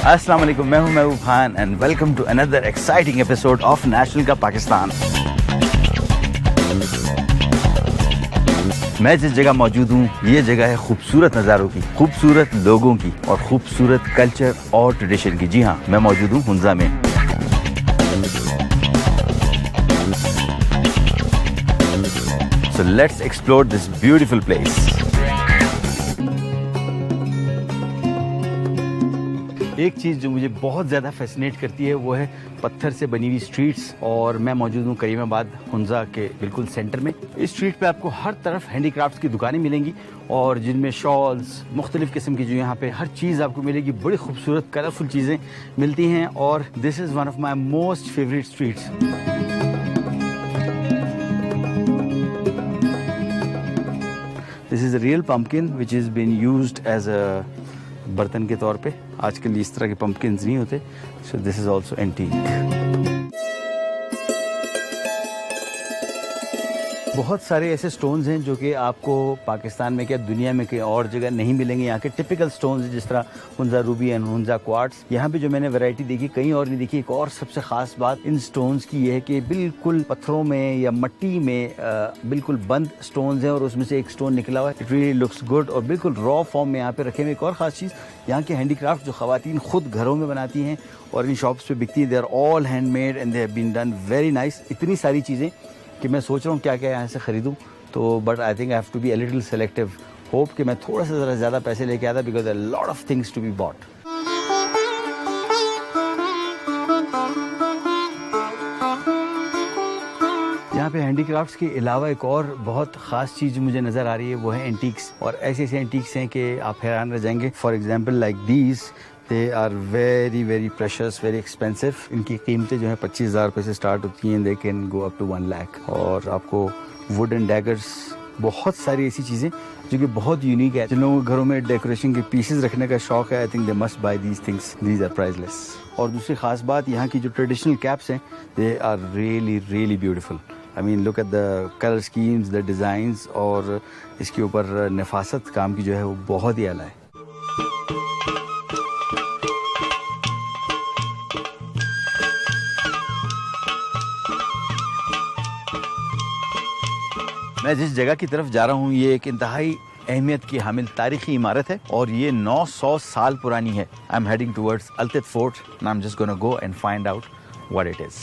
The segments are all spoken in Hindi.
अस्सलाम वालेकुम, मैं हूं Mahboob Khan and welcome to another exciting episode of national का पाकिस्तान। मैं जिस जगह मौजूद हूँ ये जगह है खूबसूरत नज़ारों की, खूबसूरत लोगों की और खूबसूरत कल्चर और ट्रेडिशन की। जी हाँ, मैं मौजूद हूँ हुंजा में। So let's explore this beautiful place. एक चीज़ जो मुझे बहुत ज़्यादा फैसिनेट करती है वो है पत्थर से बनी हुई स्ट्रीट्स। और मैं मौजूद हूँ करीमाबाद हुंजा के बिल्कुल सेंटर में। इस स्ट्रीट पे आपको हर तरफ हैंडीक्राफ्ट्स की दुकानें मिलेंगी और जिनमें शॉल्स, मुख्तलिफ किस्म की जो यहाँ पे हर चीज़ आपको मिलेगी। बड़ी खूबसूरत कलरफुल चीज़ें मिलती हैं और this is one of my most favourite streets. This is a real pumpkin which is been used as a बर्तन के तौर पे। आजकल इस तरह के पम्पकिन्स नहीं होते, so this is also antique. बहुत सारे ऐसे स्टोन्स हैं जो कि आपको पाकिस्तान में क्या दुनिया में कहीं और जगह नहीं मिलेंगे। यहाँ के टिपिकल स्टोन्स जिस तरह Hunza Ruby and Hunza quartz, यहाँ पे जो मैंने वैरायटी देखी कहीं और नहीं देखी। एक और सबसे खास बात इन स्टोन्स की ये है कि बिल्कुल पत्थरों में या मिट्टी में बिल्कुल बंद स्टोन्स हैं और उसमें से एक स्टोन निकला हुआ है। इट रियली लुक्स गुड और बिल्कुल रॉ फॉर्म में यहाँ पे रखे हुए। एक और खास चीज़, यहाँ के हैंडीक्राफ्ट जो ख़वातीन खुद घरों में बनाती हैं और इन शॉप्स पे बिकती हैं, they are all handmade and they have been done very nice. इतनी सारी चीज़ें कि मैं सोच रहा हूँ क्या क्या यहाँ से ख़रीदूँ, तो but I think I have to be a little selective. Hope कि मैं थोड़ा सा ज़रा ज़्यादा पैसे लेके आता because a lot of things to be bought. यहाँ पे हैंडीक्राफ्ट्स के अलावा एक और बहुत ख़ास चीज़ मुझे नज़र आ रही है वो है एंटीक्स। और ऐसे ऐसे एंटीक्स हैं कि आप हैरान रह जाएंगे। For example like these, they are very very precious, very expensive. इनकी कीमतें जो है 25,000 रुपये से स्टार्ट होती हैं, they can go up to 1 lakh. और आपको वुडन डैगर्स, बहुत सारी ऐसी चीज़ें जो कि बहुत यूनिक है। जिन लोगों के घरों में डेकोरेशन के पीसेस रखने का शौक है, I think they must buy these things, these are priceless. और दूसरी ख़ास बात, यहाँ की जो ट्रेडिशनल कैप्स हैं they are really really beautiful. I mean look at the colour schemes, the designs, और इसके ऊपर नफासत काम की जो है वो बहुत ही आला है। मैं जिस जगह की तरफ जा रहा हूँ ये एक इंतहाई अहमियत की हामिल तारीखी इमारत है और ये 900 साल पुरानी है। I am heading towards Altit fort and I am just gonna go and find out what it is.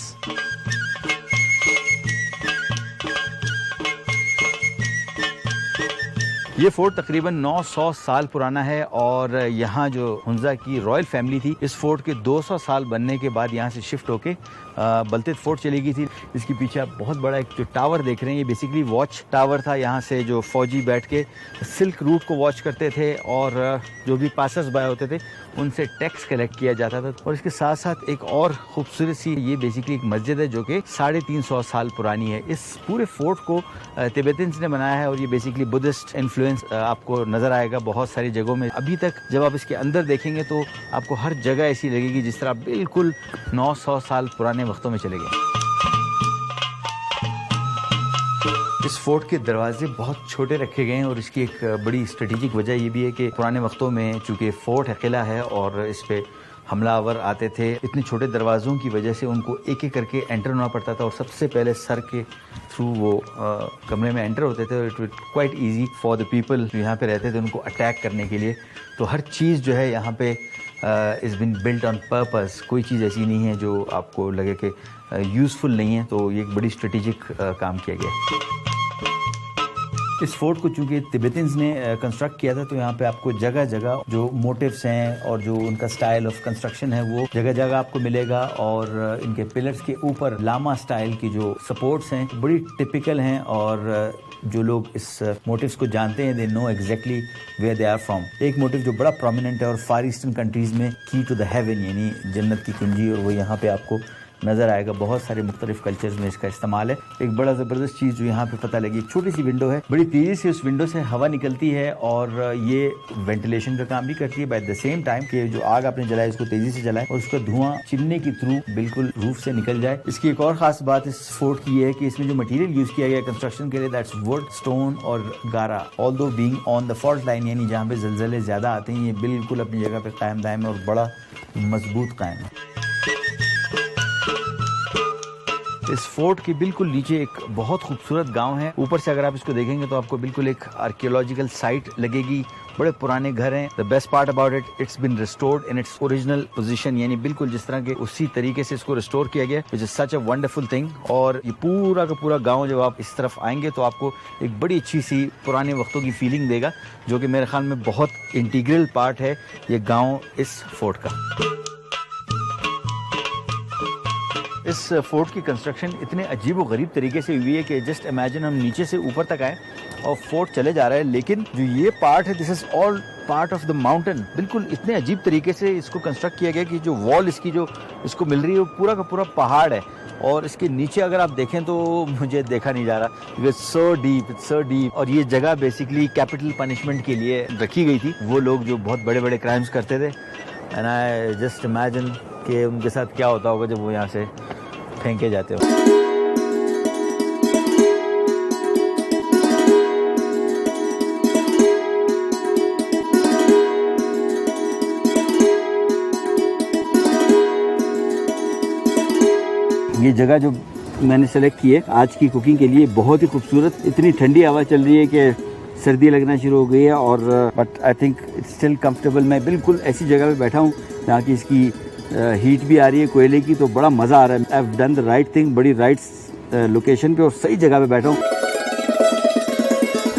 ये फोर्ट तकरीबन 900 साल पुराना है और यहाँ जो हुंजा की रॉयल फैमिली थी, इस फोर्ट के 200 साल बनने के बाद यहाँ से शिफ्ट होके बलतित फोर्ट चली गई थी। इसके पीछे आप बहुत बड़ा एक जो टावर देख रहे हैं, ये बेसिकली वॉच टावर था। यहाँ से जो फौजी बैठ के सिल्क रूट को वॉच करते थे और जो भी पासर्स बाय होते थे उनसे टैक्स कलेक्ट किया जाता था। और इसके साथ साथ एक और खूबसूरत सी, ये बेसिकली एक मस्जिद है जो कि 350 साल पुरानी है। इस पूरे फोर्ट को तिब्बतियंस ने बनाया है और ये बेसिकली बुद्धिस्ट इन्फ्लुएंस आपको नजर आएगा बहुत सारी जगहों में। अभी तक जब आप इसके अंदर देखेंगे तो आपको हर जगह ऐसी लगेगी जिस तरह बिल्कुल 900 साल पुराने वक्तों में चले गए। इस फोर्ट के दरवाजे बहुत छोटे रखे गए हैं और इसकी एक बड़ी स्ट्रेटेजिक वजह ये भी है कि पुराने वक्तों में चूंकि फोर्ट है, किला है और इस पे हमलावर आते थे, इतने छोटे दरवाज़ों की वजह से उनको एक एक करके एंटर होना पड़ता था और सबसे पहले सर के थ्रू वो कमरे में एंटर होते थे। और it was quite easy for the people जो यहाँ पे रहते थे उनको अटैक करने के लिए। तो हर चीज़ जो है यहाँ पे is been built on purpose. कोई चीज़ ऐसी नहीं है जो आपको लगे कि यूज़फुल नहीं है। तो ये एक बड़ी स्ट्रेटेजिक काम किया गया। इस फोर्ट को चूंकि तिब्बतियंस ने कंस्ट्रक्ट किया था तो यहाँ पे आपको जगह जगह जो मोटिव्स हैं और जो उनका स्टाइल ऑफ कंस्ट्रक्शन है वो जगह जगह आपको मिलेगा। और इनके पिलर्स के ऊपर लामा स्टाइल की जो सपोर्ट्स हैं बड़ी टिपिकल हैं और जो लोग इस मोटिव्स को जानते हैं they know exactly where they are from. एक मोटिव जो बड़ा प्रोमिनेंट है और फार ईस्टर्न कंट्रीज में की टू द हेवन यानी जन्नत की कुंजी, और वो यहाँ पे आपको नज़र आएगा। बहुत सारे मुख्तलिफ कल्चर्स में इसका इस्तेमाल है। एक बड़ा ज़बरदस्त चीज़ जो यहाँ पे पता लगी, एक छोटी सी विंडो है, बड़ी तेज़ी से उस विंडो से हवा निकलती है और ये वेंटिलेशन का काम भी करती है। बाय द सेम टाइम कि जो आग आपने जलाए उसको तेज़ी से जलाए और उसका धुआं चिमनी के थ्रू बिल्कुल रूफ से निकल जाए। इसकी एक और ख़ास बात इस फोर्ट की है कि इसमें जो मटेरियल यूज़ किया गया कंस्ट्रक्शन के लिए, दैट्स वुड, स्टोन और गारा। Although being on the fault line, यानी जहाँ पे ज़लज़ले ज़्यादा आते हैं, ये बिल्कुल अपनी जगह पे कायम दायम है और बड़ा मजबूत कायम है। इस फोर्ट के बिल्कुल नीचे एक बहुत खूबसूरत गांव है। ऊपर से अगर आप इसको देखेंगे तो आपको बिल्कुल एक आर्कियोलॉजिकल साइट लगेगी। बड़े पुराने घर हैं। The best part about it, it's been restored in its original position, यानी बिल्कुल जिस तरह के उसी तरीके से इसको रिस्टोर किया गया, which is such a wonderful thing. और ये पूरा का पूरा गांव जब आप इस तरफ आएंगे तो आपको एक बड़ी अच्छी सी पुराने वक्तों की फीलिंग देगा, जो कि मेरे ख्याल में बहुत इंटीग्रल पार्ट है ये गाँव इस फोर्ट का। इस फोर्ट की कंस्ट्रक्शन इतने अजीब व गरीब तरीके से हुई है कि जस्ट इमेजिन हम नीचे से ऊपर तक आए और फोर्ट चले जा रहा है, लेकिन जो ये पार्ट है, this is all part of the mountain. बिल्कुल इतने अजीब तरीके से इसको कंस्ट्रक्ट किया गया कि जो वॉल इसकी जो इसको मिल रही है वो पूरा का पूरा पहाड़ है। और इसके नीचे अगर आप देखें तो मुझे देखा नहीं जा रहा, it's so deep, it's so deep. और ये जगह बेसिकली कैपिटल पनिशमेंट के लिए रखी गई थी। वो लोग जो बहुत बड़े बड़े क्राइम्स करते थे, एंड आई जस्ट इमेजिन कि उनके साथ क्या होता होगा जब वो यहाँ से फेंके जाते हो। ये जगह जो मैंने सेलेक्ट की है आज की कुकिंग के लिए बहुत ही खूबसूरत। इतनी ठंडी हवा चल रही है कि सर्दी लगना शुरू हो गई है, और but I think it's still comfortable. मैं बिल्कुल ऐसी जगह पे बैठा हूँ जहाँ की इसकी हीट भी आ रही है कोयले की, तो बड़ा मज़ा आ रहा है। I have done the right thing, बड़ी राइट लोकेशन पे और सही जगह पे बैठा हूँ।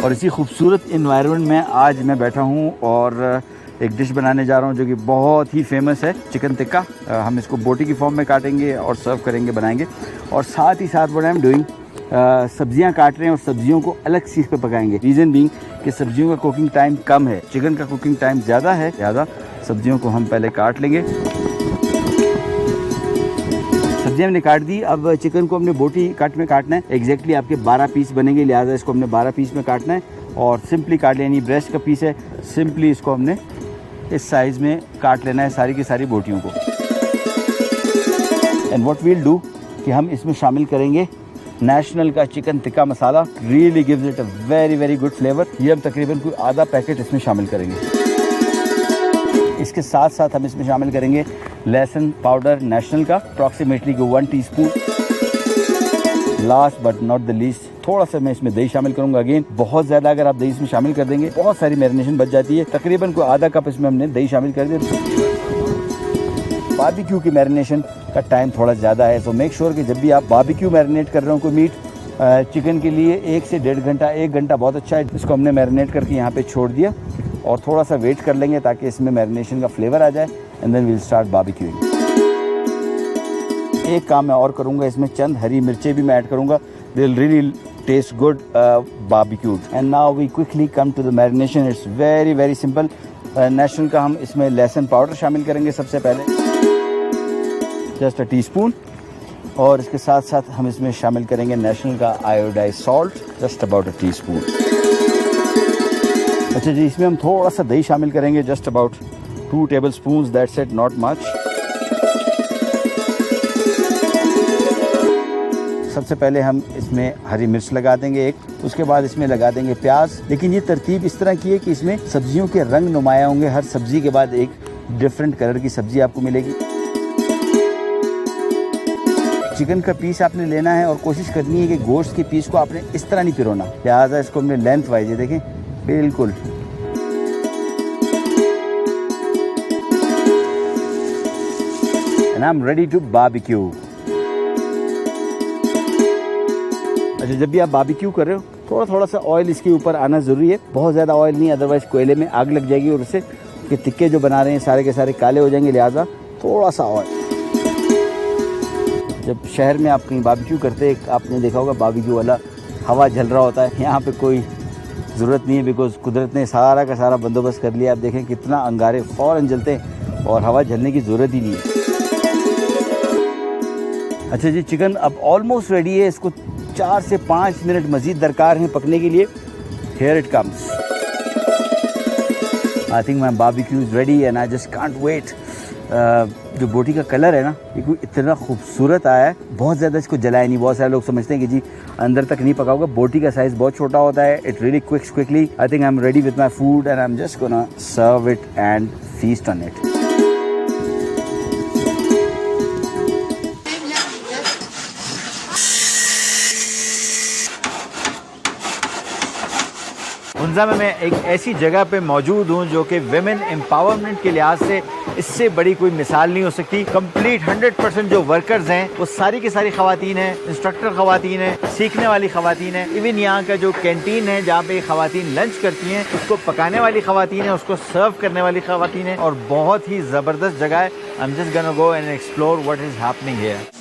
और इसी खूबसूरत इन्वायरमेंट में आज मैं बैठा हूँ और एक डिश बनाने जा रहा हूँ जो कि बहुत ही फेमस है, चिकन टिक्का। हम इसको बोटी की फॉर्म में काटेंगे और सर्व करेंगे, बनाएंगे। और साथ ही साथ व्हाट आई एम डूइंग, सब्जियां काट रहे हैं और सब्जियों को अलग चीज़ पे पकाएंगे। रीज़न बीइंग कि सब्जियों का कुकिंग टाइम कम है, चिकन का कुकिंग टाइम ज़्यादा है। ज़्यादा सब्जियों को हम पहले काट लेंगे। सब्जियां हमने काट दी, अब चिकन को हमने बोटी कट में काटना है। एग्जैक्टली आपके 12 पीस बनेंगे, लिहाजा इसको हमने 12 पीस में काटना है। और सिंपली काट लेनी, ब्रेस्ट का पीस है, सिंपली इसको हमने इस साइज़ में काट लेना है सारी की सारी बोटियों को। एंड व्हाट वील डू कि हम इसमें शामिल करेंगे नेशनल का chicken tikka masala. Really gives it a very very good flavour. ये हम तकरीबन कोई आधा पैकेट इसमें शामिल करेंगे। इसके साथ साथ हम इसमें शामिल करेंगे लहसुन पाउडर नेशनल का, approximately 1 teaspoon. Last but not the least, थोड़ा सा मैं इसमें दही शामिल करूंगा। अगेन बहुत ज़्यादा अगर आप दही इसमें शामिल कर देंगे बहुत सारी मैरिनेशन बच जाती है। तकरीबन कोई आधा कप इसमें हमने दही शामिल कर दिया। बारबेक्यू की मैरिनेशन का टाइम थोड़ा ज़्यादा है, सो मेक श्योर कि जब भी आप बारबेक्यू मैरिनेट कर रहे हो कोई मीट, चिकन के लिए 1 से 1.5 घंटा, 1 घंटा बहुत अच्छा है। इसको हमने मैरिनेट करके यहाँ पे छोड़ दिया और थोड़ा सा वेट कर लेंगे ताकि इसमें मैरिनेशन का फ्लेवर आ जाए, एंड देन वील स्टार्ट बारबेक्यूइंग। एक काम मैं और करूँगा, इसमें चंद हरी मिर्चें भी मैं ऐड करूँगा। They will really taste good barbecued. And now we quickly come to the marination. It's very very simple. National का हम इसमें लहसुन पाउडर शामिल करेंगे सबसे पहले, जस्ट अ टीस्पून। और इसके साथ साथ हम इसमें शामिल करेंगे नेशनल का iodise salt, just about a teaspoon. अच्छा जी, इसमें हम थोड़ा सा दही शामिल करेंगे, just about 2 tablespoon, that's it, not much. सबसे पहले हम इसमें हरी मिर्च लगा देंगे एक, उसके बाद इसमें लगा देंगे प्याज। लेकिन ये तरतीब इस तरह की है कि इसमें सब्जियों के रंग नुमाया होंगे। हर सब्जी के बाद एक डिफरेंट कलर की सब्जी आपको मिलेगी। चिकन का पीस आपने लेना है और कोशिश करनी है कि गोश्त के पीस को आपने इस तरह नहीं पिरोना, लिहाजा इसको हमने लेंथ वाइज, ये देखें बिल्कुल and I am ready to barbecue. अच्छा, जब भी आप बारबेक्यू कर रहे हो थोड़ा थोड़ा सा ऑयल इसके ऊपर आना ज़रूरी है, बहुत ज़्यादा ऑयल नहीं, अदरवाइज कोयले में आग लग जाएगी और उससे कि टिक्के जो बना रहे हैं सारे के सारे काले हो जाएंगे, लिहाजा थोड़ा सा ऑयल। जब शहर में आप कहीं बारबेक्यू करते हैं, आपने देखा होगा बारबेक्यू वाला हवा जल रहा होता है। यहाँ पे कोई ज़रूरत नहीं है, बिकॉज कुदरत ने सारा का सारा बंदोबस्त कर लिया। आप देखें कितना अंगारे फ़ौरन जलते हैं और हवा झलने की ज़रूरत ही नहीं है। अच्छा जी, चिकन अब ऑलमोस्ट रेडी है। इसको 4 से 5 मिनट मज़ीद दरकार हैं पकने के लिए। Here it comes. I think my barbecue is ready and I just can't wait. जो बोटी का कलर है ना, ये कोई इतना खूबसूरत आया है। बहुत ज़्यादा इसको जलाया नहीं। बहुत सारे लोग समझते हैं कि जी अंदर तक नहीं पका होगा। बोटी का साइज़ बहुत छोटा होता है। It really cooks quickly. I think I'm ready with my food and I'm just gonna serve it and feast on it. हुंज़ा में मैं एक ऐसी जगह पे मौजूद हूँ जो कि वेमेन एम्पावरमेंट के लिहाज से इससे बड़ी कोई मिसाल नहीं हो सकती। कंप्लीट 100% जो वर्कर्स हैं वो सारी की सारी ख़वातीन हैं, इंस्ट्रक्टर ख़वातीन हैं, सीखने वाली ख़वातीन हैं। इवन यहाँ का जो कैंटीन है जहाँ पे ख़वातीन लंच करती हैं, उसको पकाने वाली ख़वातीन हैं, उसको सर्व करने वाली ख़वातीन हैं और बहुत ही ज़बरदस्त जगह है। I am just gonna go and explore what is happening here.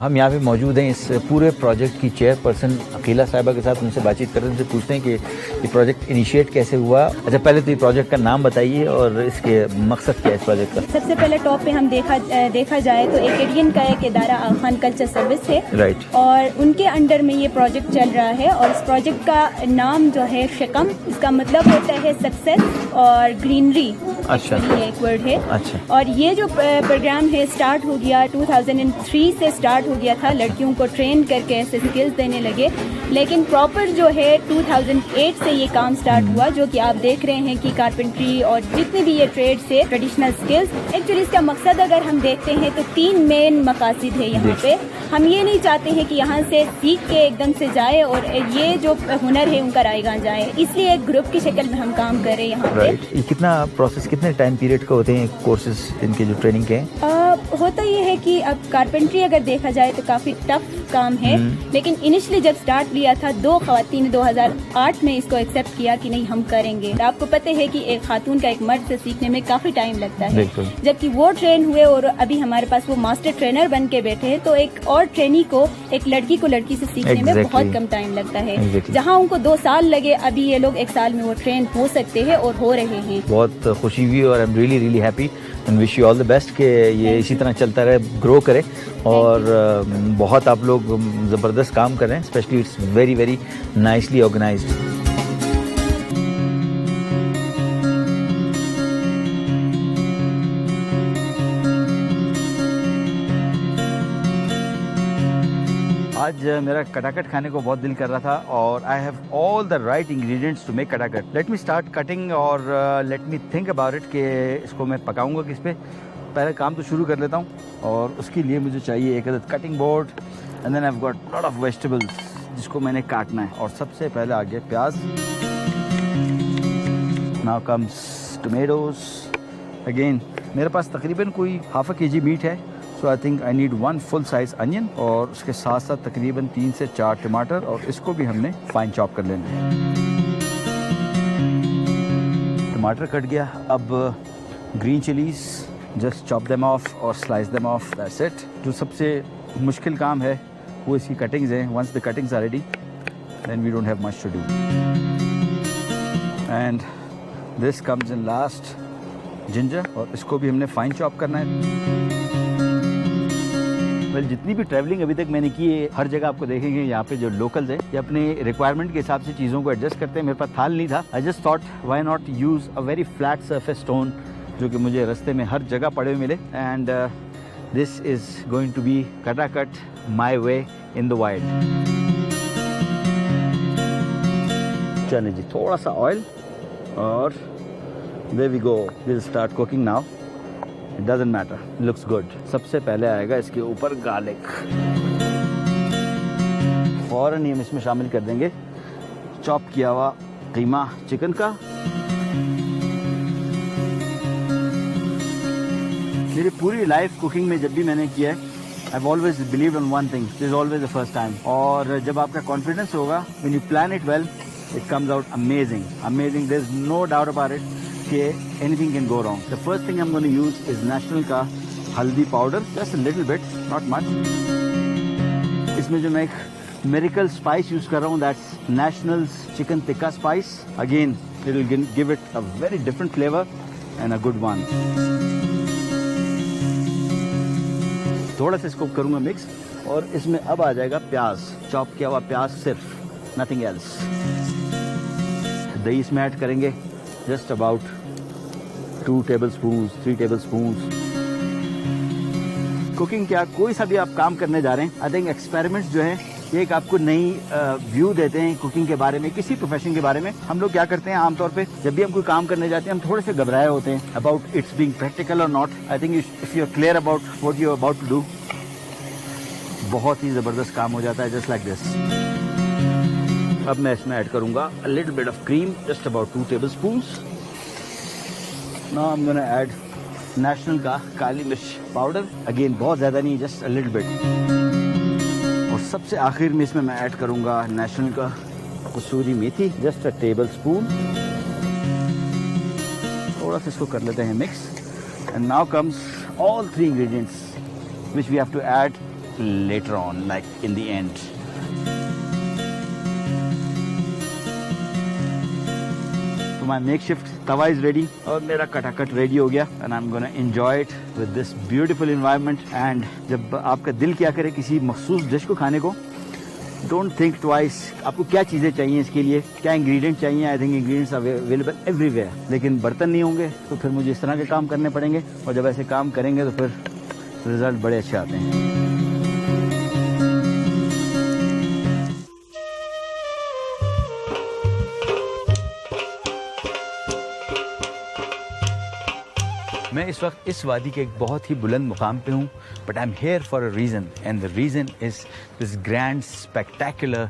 हम यहाँ पे मौजूद हैं इस पूरे प्रोजेक्ट की चेयरपर्सन अकीला साहिबा के साथ। उनसे बातचीत कर रहे हैं, उनसे पूछते हैं कि ये प्रोजेक्ट इनिशिएट कैसे हुआ। अच्छा, पहले तो ये प्रोजेक्ट का नाम बताइए और इसके मकसद क्या है इस प्रोजेक्ट का। सबसे पहले टॉप पे हम देखा जाए तो एकेडियन का एक इदारा आगा खान कल्चर सर्विस है, राइट, और उनके अंडर में ये प्रोजेक्ट चल रहा है। और इस प्रोजेक्ट का नाम जो है शिकम, इसका मतलब होता है सक्सेस और ग्रीनरी। अच्छा, ये एक वर्ड है। अच्छा, और ये जो प्रोग्राम है स्टार्ट हो गया 2003 से स्टार्ट हो गया था। लड़कियों को ट्रेन करके ऐसे स्किल्स देने लगे, लेकिन प्रॉपर जो है 2008 से ये काम स्टार्ट हुआ, जो कि आप देख रहे हैं कि कारपेंट्री और जितने भी ये ट्रेड से ट्रेडिशनल स्किल्स। एक्चुअली इसका मकसद अगर हम देखते हैं तो 3 मेन मकासद है यहाँ पे। हम ये नहीं चाहते हैं कि यहाँ से सीख के एकदम से जाए और ये जो हुनर है उनका रायगां जाए, इसलिए एक ग्रुप की शक्ल में हम काम कर रहे हैं यहाँ पे। ये कितना प्रोसेस, कितने टाइम पीरियड का होते हैं कोर्सेज इनके जो ट्रेनिंग के हैं? होता ये है कि अब कारपेंट्री अगर देखा जाए तो काफ़ी टफ काम है, लेकिन इनिशियली जब स्टार्ट लिया था 2 खवातीन ने 2008 में इसको एक्सेप्ट किया कि नहीं हम करेंगे। आपको पता है कि एक खातून का एक मर्द से सीखने में काफ़ी टाइम लगता है, जबकि वो ट्रेन हुए और अभी हमारे पास वो मास्टर ट्रेनर बन के बैठे हैं। तो एक और ट्रेनी को, एक लड़की को लड़की से सीखने में बहुत कम टाइम लगता है। जहाँ उनको 2 साल लगे, अभी ये लोग 1 साल में वो ट्रेन हो सकते हैं और हो रहे हैं। बहुत खुशी हुई और I am really really happy and wish you all the best कि ये इसी तरह चलता रहे, ग्रो करे। और बहुत आप लोग ज़बरदस्त काम कर रहे हैं, specially it's very very nicely organised. आज मेरा कटाकट खाने को बहुत दिल कर रहा था और I have all the right ingredients to make katakat. Let me start cutting और let me think about it कि इसको मैं पकाऊंगा किस पे। पहले काम तो शुरू कर लेता हूँ और उसके लिए मुझे चाहिए एक अदद cutting board and then I have got lot of vegetables जिसको मैंने काटना है। और सबसे पहले आ गया प्याज, नाउ कम्स टोमेटोज। अगेन मेरे पास तकरीबन कोई ½ kg मीट है, so I think I need 1 full size onion और उसके साथ साथ तकरीबन 3 से 4 टमाटर और इसको भी हमने फाइन चॉप कर लेना है। टमाटर कट गया, अब green chillies just chop them off और slice them off, that's it. जो सबसे मुश्किल काम है वो इसकी कटिंग्स हैं। Once the cuttings are ready then we don't have much to do and this comes in last, ginger, और इसको भी हमने फाइन चॉप करना है। जितनी भी ट्रैवलिंग अभी तक मैंने की है, हर जगह आपको देखेंगे यहाँ पे जो लोकल्स है ये अपने रिक्वायरमेंट के हिसाब से चीज़ों को एडजस्ट करते हैं। मेरे पास थाल नहीं था, I just thought why not use a very flat surface stone जो कि मुझे रास्ते में हर जगह पड़े हुए मिले। And this is going to be katakat my way in the wild. चलिए जी, थोड़ा सा ऑयल और there we go, we'll start cooking now. It doesn't matter, it looks good. सबसे पहले आएगा इसके ऊपर गार्लिक, फौरन ही हम इसमें शामिल कर देंगे चॉप किया हुआ कीमा चिकन का। मेरी पूरी लाइफ कुकिंग में जब भी मैंने किया है, I've always believed on one thing, this is always the first time. और जब आपका कॉन्फिडेंस होगा, when you plan it well, it comes out amazing, amazing. There's no doubt about it. Anything can go wrong. The first thing I'm going to use is National का हल्दी powder, just a little bit, not much. इसमें जो मैं एक मिरेकल स्पाइस यूज कर रहा हूँ, that's National's chicken tikka spice. Again, it will give it a very different flavor and a good one. थोड़ा सा इसको करूँगा मिक्स और इसमें अब आ जाएगा प्याज, चॉप किया हुआ प्याज सिर्फ, नथिंग एल्स। दही इसमें ऐड करेंगे just about 2 tablespoon 3 tablespoon. Cooking क्या, कोई सा भी आप काम करने जा रहे हैं, आई थिंक एक्सपेरिमेंट्स जो है ये एक आपको नई व्यू देते हैं कुकिंग के बारे में, किसी प्रोफेशन के बारे में। हम लोग क्या करते हैं आमतौर पे जब भी हम कोई काम करने जाते हैं हम थोड़े से घबराए होते हैं अबाउट इट्स बीइंग प्रैक्टिकल और not. I think if you are clear about what you are about to do, बहुत ही जबरदस्त काम हो जाता है, जस्ट लाइक दिस। अब मैं इसमें ऐड करूंगा a little bit of cream, just about 2 tablespoons. Now I am gonna add national का काली मिर्च पाउडर, अगेन बहुत ज्यादा नहीं, जस्ट अ लिटिल बिट। और सबसे आखिर में इसमें मैं ऐड करूंगा नेशनल का कसूरी मेथी, जस्ट अ टेबलस्पून। थोड़ा सा इसको कर लेते हैं mix and now comes all 3 ingredients which we have to add later on, like in the end. So my makeshift tawa is ready और मेरा कटाकट रेडी हो गया and I'm gonna enjoy it with this beautiful environment. And जब आपका दिल क्या करे किसी मखसूस डिश को खाने को, डोंट थिंक ट्वाइस आपको क्या चीज़ें चाहिए इसके लिए, क्या इंग्रेडिएंट चाहिए। I think ingredients available everywhere, लेकिन बर्तन नहीं होंगे तो फिर मुझे इस तरह के काम करने पड़ेंगे, और जब ऐसे काम करेंगे तो फिर रिजल्ट बड़े अच्छे आते हैं। मैं इस वक्त इस वादी के एक बहुत ही बुलंद मुकाम पे हूँ, but I am here for a reason, and the reason is this grand spectacular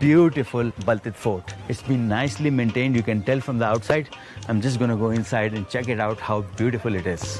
beautiful Baltit fort. It's been nicely maintained, you can tell from the outside. I'm just going to go inside and check it out how beautiful it is.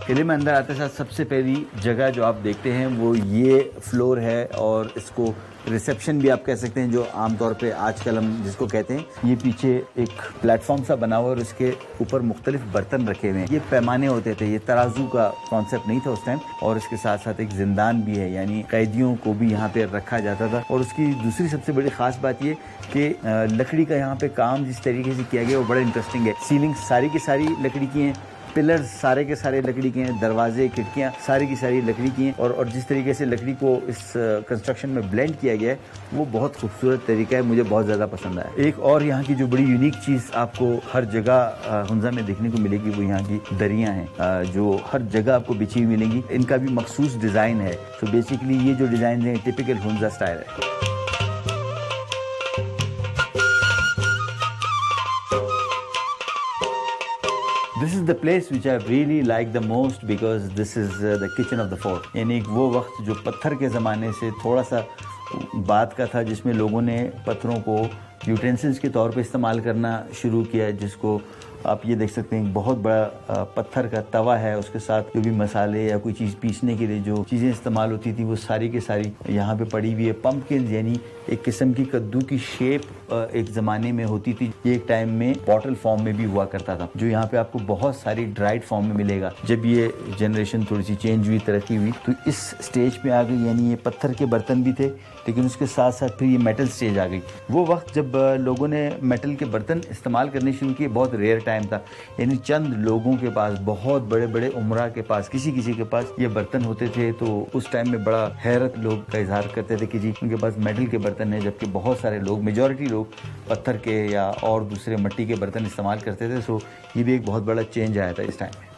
किले में अंदर आते साथ सबसे पहली जगह जो आप देखते हैं वो ये फ्लोर है, और इसको रिसेप्शन भी आप कह सकते हैं, जो आमतौर पे आजकल हम जिसको कहते हैं। ये पीछे एक प्लेटफॉर्म सा बना हुआ है और इसके ऊपर मुख्तलिफ बर्तन रखे हुए हैं। ये पैमाने होते थे, ये तराजू का कॉन्सेप्ट नहीं था उस टाइम, और इसके साथ साथ एक जिंदान भी है, यानी कैदियों को भी यहाँ पे रखा जाता था। और उसकी दूसरी सबसे बड़ी खास बात ये कि लकड़ी का यहाँ पे काम जिस तरीके से किया गया वो बड़ा इंटरेस्टिंग है। सीलिंग सारी की सारी लकड़ी की हैं, पिलर्स सारे के सारे लकड़ी के हैं, दरवाजे खिड़कियाँ सारी की सारी लकड़ी की हैं, और जिस तरीके से लकड़ी को इस कंस्ट्रक्शन में ब्लेंड किया गया है वो बहुत खूबसूरत तरीका है, मुझे बहुत ज़्यादा पसंद आया। एक और यहाँ की जो बड़ी यूनिक चीज़ आपको हर जगह हुंजा में देखने को मिलेगी वो यहाँ की दरियाँ हैं, जो हर जगह आपको बिछी हुई मिलेंगी। इनका भी मखसूस डिज़ाइन है। तो बेसिकली ये जो डिज़ाइन है टिपिकल हुंजा स्टाइल है। This is the place which I really like the most because this is the kitchen of the fort. यानी वो वक्त जो पत्थर के ज़माने से थोड़ा सा बात का था, जिसमें लोगों ने पत्थरों को यूटेंसिल्स के तौर पे इस्तेमाल करना शुरू किया, जिसको आप ये देख सकते हैं बहुत बड़ा पत्थर का तवा है, उसके साथ जो भी मसाले या कोई चीज़ पीसने के लिए जो चीज़ें इस्तेमाल होती थी वो सारी के सारी यहाँ पे पड़ी हुई है। पम्पकिन यानी एक किस्म की कद्दू की शेप एक ज़माने में होती थी, ये एक टाइम में बॉटल फॉर्म में भी हुआ करता था, जो यहाँ पे आपको बहुत सारी ड्राइड फॉर्म में मिलेगा। जब ये जनरेशन थोड़ी सी चेंज हुई, तरक्की हुई, तो इस स्टेज पे आ गई, यानी ये पत्थर के बर्तन भी थे लेकिन उसके साथ साथ फिर ये मेटल स्टेज आ गई। वो वक्त जब लोगों ने मेटल के बर्तन इस्तेमाल करने शुरू किए, बहुत रेयर टाइम था, यानी चंद लोगों के पास, बहुत बड़े बड़े उमरा के पास, किसी किसी के पास ये बर्तन होते थे। तो उस टाइम में बड़ा हैरत लोग का इजहार करते थे कि जी उनके पास मेटल के बर्तन है, जबकि बहुत सारे लोग, मेजॉरिटी लोग पत्थर के या और दूसरे मिट्टी के बर्तन इस्तेमाल करते थे। सो ये भी एक बहुत बड़ा चेंज आया था इस टाइम में।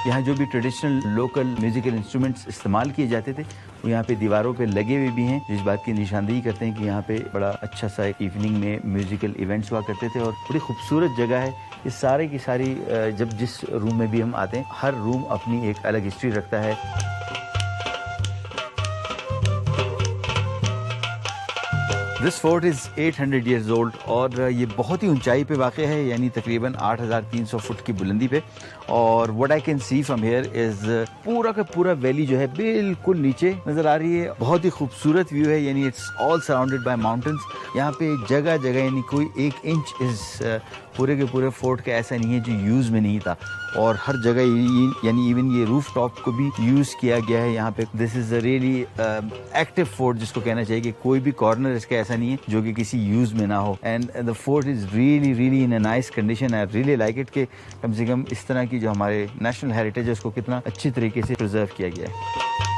यहाँ जो भी ट्रेडिशनल लोकल म्यूजिकल इंस्ट्रूमेंट्स इस्तेमाल किए जाते थे वो यहाँ पे दीवारों पे लगे हुए भी हैं, जिस बात की निशानदेही करते हैं कि यहाँ पे बड़ा अच्छा सा इवनिंग में म्यूजिकल इवेंट्स हुआ करते थे, और बड़ी खूबसूरत जगह है। ये सारे की सारी जब जिस रूम में भी हम आते हैं, हर रूम अपनी एक अलग हिस्ट्री रखता है। This fort is 800 years old, और ये बहुत ही ऊंचाई पे वाक़ है, यानी तकरीबन 8300 फुट की बुलंदी पे। और what I can see from here is पूरा का पूरा वैली जो है बिल्कुल नीचे नज़र आ रही है। बहुत ही खूबसूरत व्यू है, यानी it's all surrounded by mountains. यहाँ पे जगह जगह यानी कोई 1 इंच इस पूरे के पूरे फोर्ट का ऐसा नहीं है जो यूज़ में नहीं था, और हर जगह यानी इवन ये रूफ टॉप को भी यूज़ किया गया है यहाँ पे। This is a really active fort जिसको कहना चाहिए, कि कोई भी कॉर्नर इसका ऐसा ऐसा नहीं है जो कि किसी यूज में ना हो। And the fort is really in a nice condition. I really like it कि कम से कम इस तरह की जो हमारे नेशनल हेरिटेज है उसको कितना अच्छी तरीके से प्रिजर्व किया गया है।